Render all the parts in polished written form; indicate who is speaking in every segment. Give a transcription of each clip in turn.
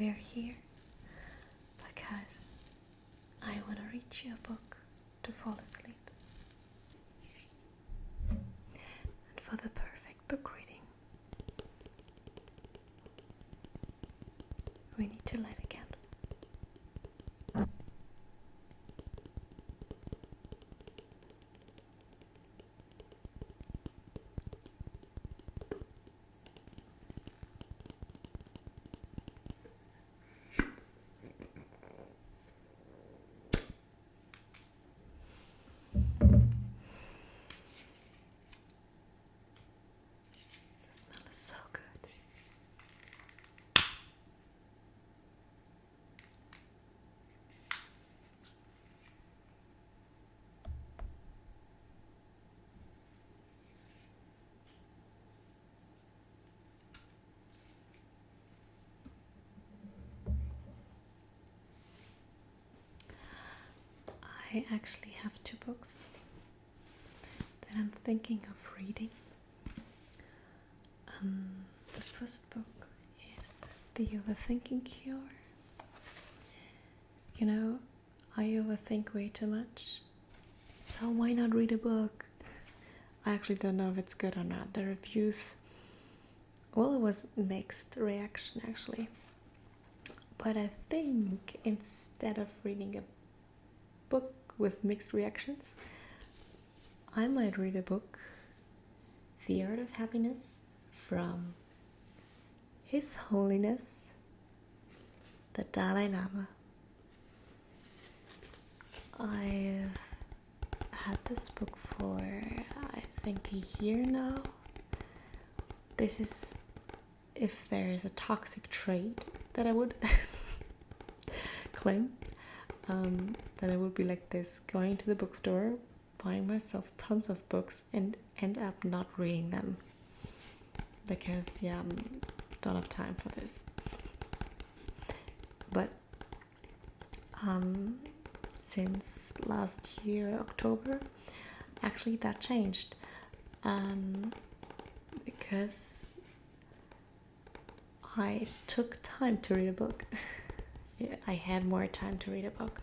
Speaker 1: we're here because I want to read you a book to fall asleep. And for the perfect book reading, we need to light a candle. I actually have two books that I'm thinking of reading. The first book is The Overthinking Cure. You know, I overthink way too much, so why not read a book? I actually don't know if it's good or not. The reviews, well, it was mixed reaction actually. But I think instead of reading a book with mixed reactions, I might read a book, The Art of Happiness, from His Holiness the Dalai Lama. I've had this book for I think a year now. This is if there is a toxic trait that I would claim. That I would be like this, going to the bookstore, buying myself tons of books and end up not reading them because don't have time for this. But since last year October, actually that changed, because I took time to read a book. I had more time to read a book,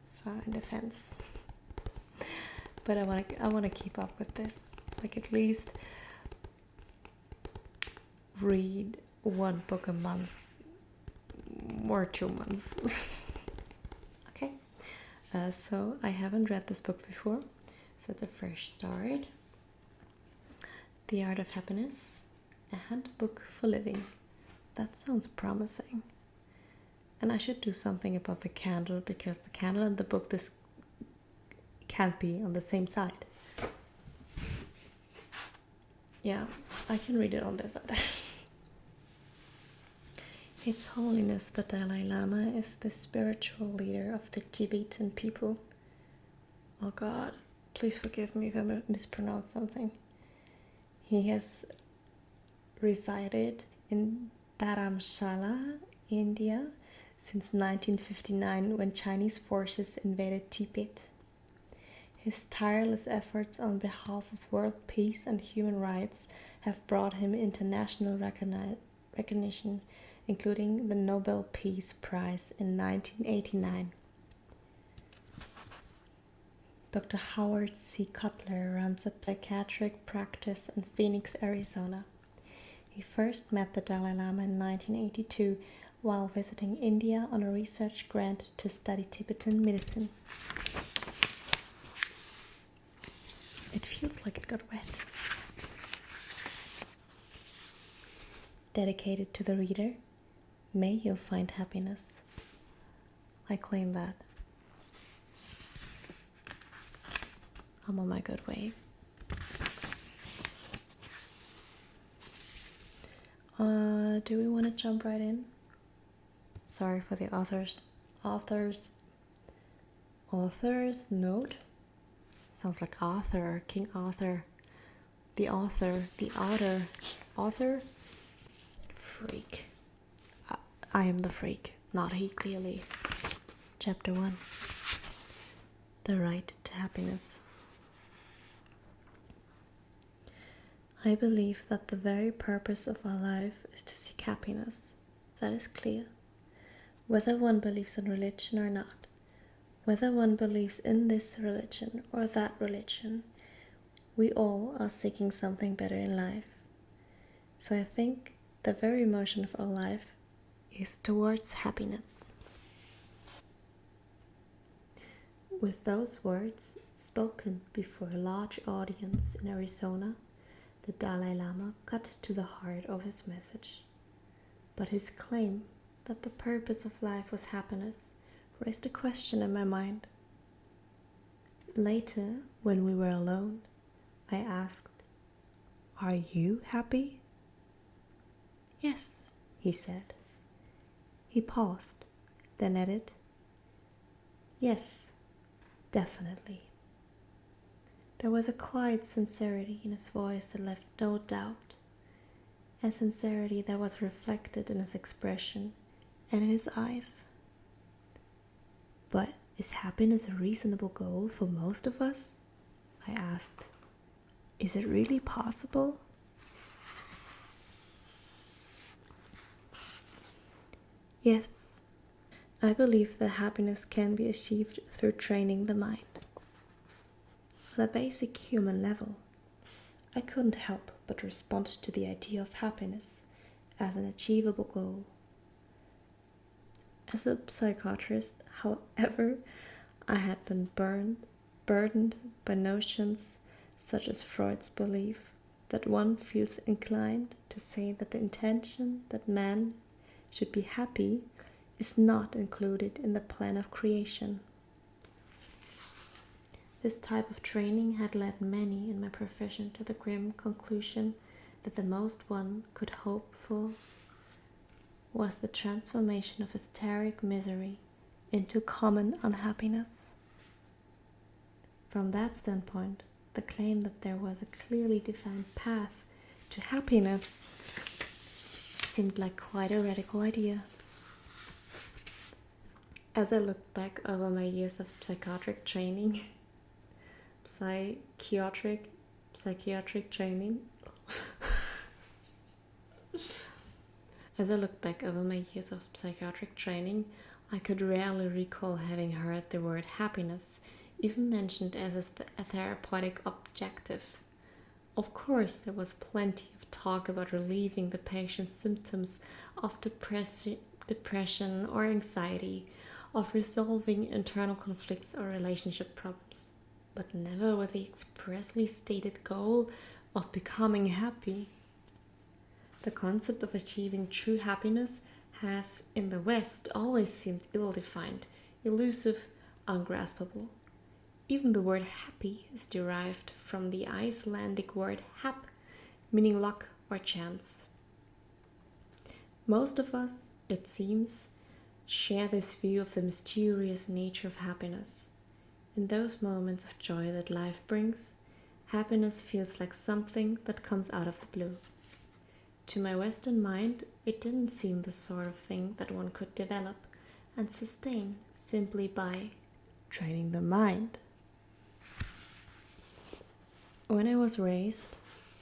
Speaker 1: so in defense. But I want to keep up with this, like at least read one book a month or 2 months. Okay, so I haven't read this book before, so it's a fresh start. The Art of Happiness, a handbook for living. That sounds promising. And I should do something about the candle, because the candle and the book, this can't be on the same side. Yeah, I can read it on this side. His Holiness the Dalai Lama is the spiritual leader of the Tibetan people. Oh God, please forgive me if I mispronounce something. He has resided in Dharamshala, India, since 1959, when Chinese forces invaded Tibet. His tireless efforts on behalf of world peace and human rights have brought him international recognition, including the Nobel Peace Prize in 1989. Dr. Howard C. Cutler runs a psychiatric practice in Phoenix, Arizona. He first met the Dalai Lama in 1982 while visiting India on a research grant to study Tibetan medicine. It feels like it got wet. Dedicated to the reader, may you find happiness. I claim that. I'm on my good way. Do we want to jump right in? Sorry for the author's note. Sounds like Arthur, King Arthur. The author. Freak. I am the freak, not he, clearly. Chapter 1. The Right to Happiness. I believe that the very purpose of our life is to seek happiness. That is clear. whether one believes in religion or not, whether one believes in this religion or that religion, we all are seeking something better in life. So I think the very emotion of our life is towards happiness. With those words spoken before a large audience in Arizona, the Dalai Lama cut to the heart of his message. But his claim that the purpose of life was happiness raised a question in my mind. Later, when we were alone, I asked, "Are you happy?" "Yes," he said. He paused, then added, "Yes, definitely." There was a quiet sincerity in his voice that left no doubt, a sincerity that was reflected in his expression and in his eyes. "But is happiness a reasonable goal for most of us?" I asked. "Is it really possible?" Yes, I believe that happiness can be achieved through training the mind. On a basic human level, I couldn't help but respond to the idea of happiness as an achievable goal. As a psychiatrist, however, I had been burdened by notions such as Freud's belief that one feels inclined to say that the intention that man should be happy is not included in the plan of creation. This type of training had led many in my profession to the grim conclusion that the most one could hope for was the transformation of hysteric misery into common unhappiness. From that standpoint, the claim that there was a clearly defined path to happiness seemed like quite a radical idea. As I look back over my years of psychiatric training, As I look back over my years of psychiatric training, I could rarely recall having heard the word happiness even mentioned as a therapeutic objective. Of course, there was plenty of talk about relieving the patient's symptoms of depression or anxiety, of resolving internal conflicts or relationship problems, but never with the expressly stated goal of becoming happy. The concept of achieving true happiness has, in the West, always seemed ill-defined, elusive, ungraspable. Even the word happy is derived from the Icelandic word hap, meaning luck or chance. Most of us, it seems, share this view of the mysterious nature of happiness. In those moments of joy that life brings, happiness feels like something that comes out of the blue. To my Western mind, it didn't seem the sort of thing that one could develop and sustain simply by training the mind. When I was raised,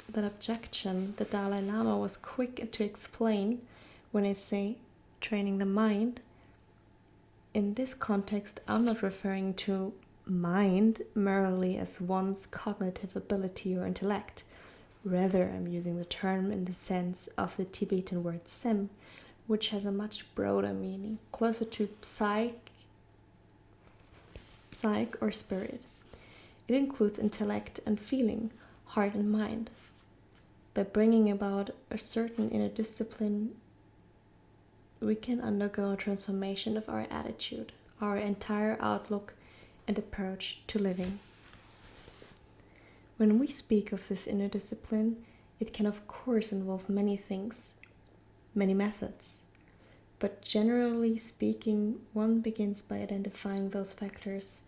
Speaker 1: that objection the Dalai Lama was quick to explain when I say training the mind. In this context, I'm not referring to mind merely as one's cognitive ability or intellect. Rather, I'm using the term in the sense of the Tibetan word sem, which has a much broader meaning, closer to psyche or spirit. It includes intellect and feeling, heart and mind. By bringing about a certain inner discipline, we can undergo a transformation of our attitude, our entire outlook and approach to living. When we speak of this inner discipline, it can of course involve many things, many methods. But generally speaking, one begins by identifying those factors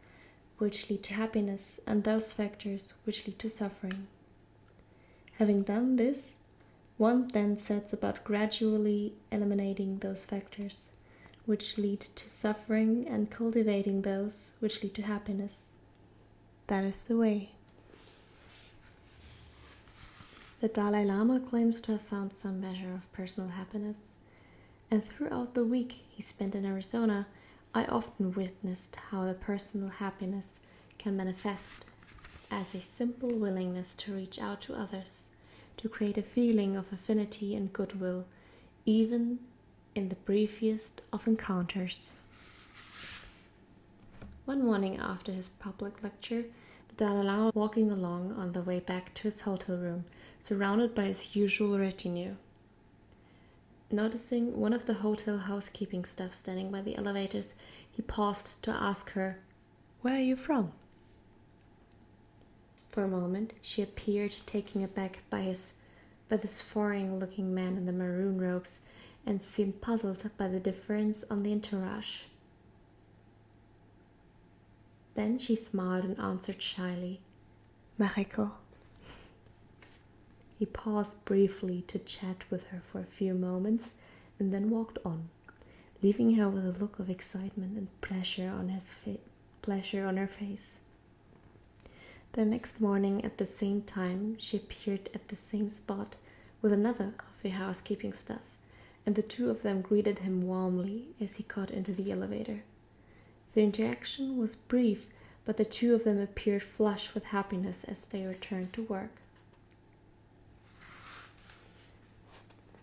Speaker 1: which lead to happiness and those factors which lead to suffering. Having done this, one then sets about gradually eliminating those factors which lead to suffering and cultivating those which lead to happiness. That is the way. The Dalai Lama claims to have found some measure of personal happiness, And throughout the week he spent in Arizona, I often witnessed how the personal happiness can manifest as a simple willingness to reach out to others, to create a feeling of affinity and goodwill, even in the briefest of encounters. One morning after his public lecture, the Dalai Lama was walking along on the way back to his hotel room, surrounded by his usual retinue. Noticing one of the hotel housekeeping staff standing by the elevators, he paused to ask her, "Where are you from?" For a moment, she appeared taken aback by this foreign-looking man in the maroon robes, and seemed puzzled by the difference on the entourage. Then she smiled and answered shyly, "Mexico." He paused briefly to chat with her for a few moments and then walked on, leaving her with a look of excitement and pleasure on her face. The next morning at the same time she appeared at the same spot with another of the housekeeping staff, and the two of them greeted him warmly as he got into the elevator. The interaction was brief, but the two of them appeared flushed with happiness as they returned to work.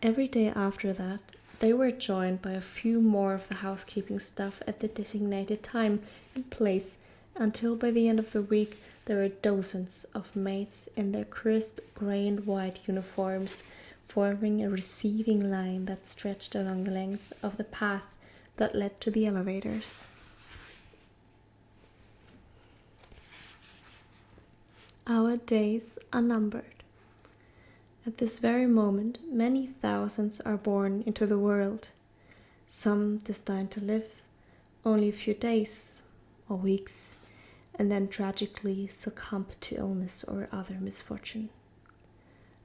Speaker 1: Every day after that, they were joined by a few more of the housekeeping staff at the designated time and place, until by the end of the week there were dozens of maids in their crisp grey and white uniforms, forming a receiving line that stretched along the length of the path that led to the elevators. Our days are numbered. At this very moment, many thousands are born into the world, some destined to live only a few days or weeks, and then tragically succumb to illness or other misfortune.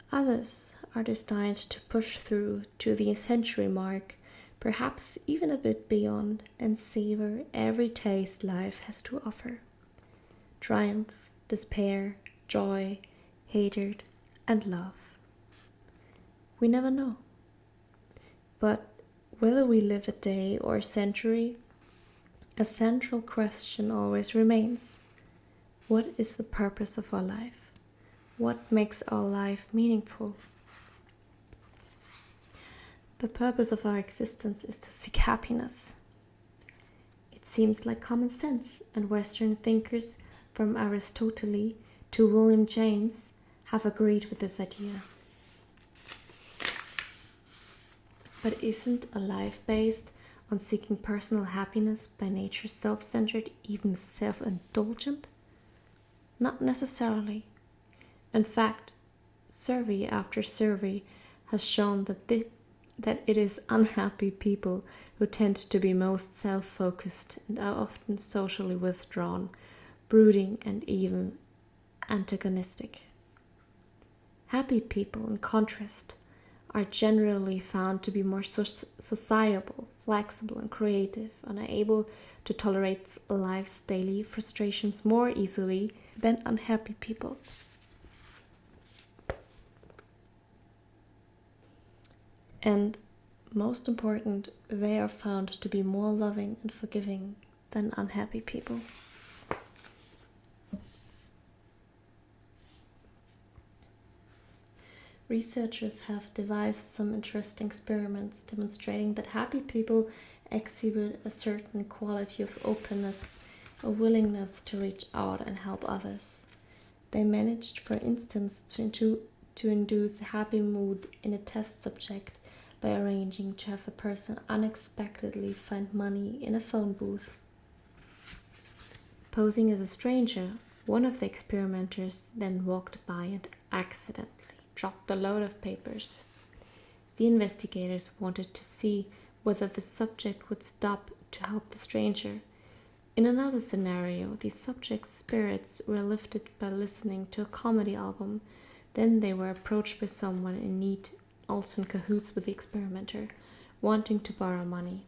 Speaker 1: Others are destined to push through to the century mark, perhaps even a bit beyond, and savor every taste life has to offer. Triumph, despair, joy, hatred, and love. We never know. But whether we live a day or a century, a central question always remains. What is the purpose of our life? What makes our life meaningful? The purpose of our existence is to seek happiness. It seems like common sense, and Western thinkers from Aristotle to William James have agreed with this idea. But isn't a life based on seeking personal happiness by nature self-centered, even self-indulgent? Not necessarily. In fact, survey after survey has shown that it is unhappy people who tend to be most self-focused and are often socially withdrawn, brooding, and even antagonistic. Happy people, in contrast, are generally found to be more sociable, flexible, and creative, and are able to tolerate life's daily frustrations more easily than unhappy people. And most important, they are found to be more loving and forgiving than unhappy people. Researchers have devised some interesting experiments demonstrating that happy people exhibit a certain quality of openness, a willingness to reach out and help others. They managed, for instance, to induce a happy mood in a test subject by arranging to have a person unexpectedly find money in a phone booth. Posing as a stranger, one of the experimenters then walked by and accidentally dropped a load of papers. The investigators wanted to see whether the subject would stop to help the stranger. In another scenario, the subject's spirits were lifted by listening to a comedy album. Then they were approached by someone in need, also in cahoots with the experimenter, wanting to borrow money.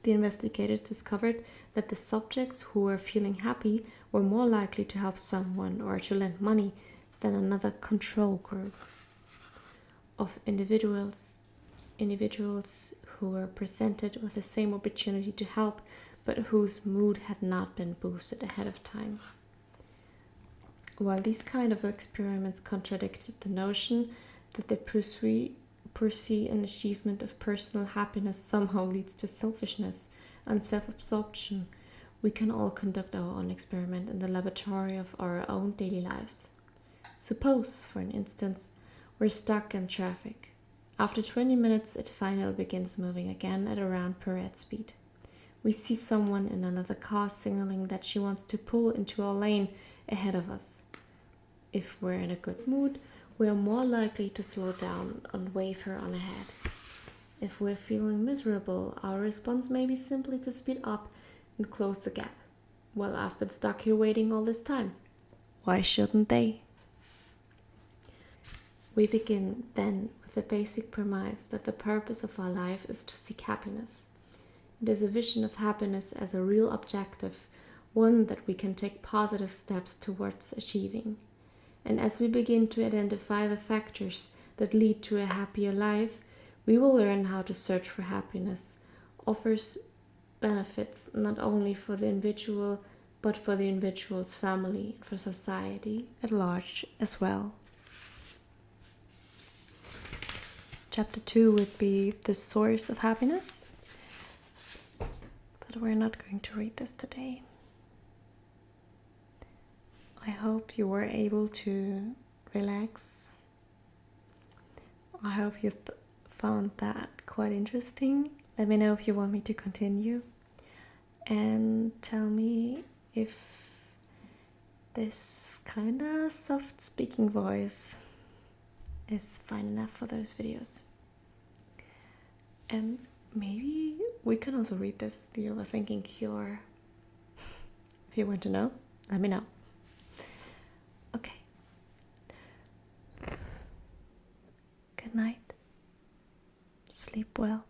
Speaker 1: The investigators discovered that the subjects who were feeling happy were more likely to help someone or to lend money than another control group of individuals who were presented with the same opportunity to help, but whose mood had not been boosted ahead of time. While these kind of experiments contradicted the notion that the pursuit and achievement of personal happiness somehow leads to selfishness and self-absorption, we can all conduct our own experiment in the laboratory of our own daily lives. Suppose, for an instance, we're stuck in traffic. After 20 minutes, it finally begins moving again at around parade speed. We see someone in another car signaling that she wants to pull into our lane ahead of us. If we're in a good mood, we are more likely to slow down and wave her on ahead. If we're feeling miserable, our response may be simply to speed up and close the gap. Well, I've been stuck here waiting all this time. Why shouldn't they? We begin then with the basic premise that the purpose of our life is to seek happiness. It is a vision of happiness as a real objective, one that we can take positive steps towards achieving. And as we begin to identify the factors that lead to a happier life, we will learn how to search for happiness. Offers benefits not only for the individual, but for the individual's family and for society at large as well. Chapter 2 would be the source of happiness, but we're not going to read this today. I hope you were able to relax. I hope you found that quite interesting. Let me know if you want me to continue. And tell me if this kind of soft speaking voice is fine enough for those videos. And maybe we can also read this, the overthinking cure. If you want to know, let me know. Okay. Good night. Sleep well.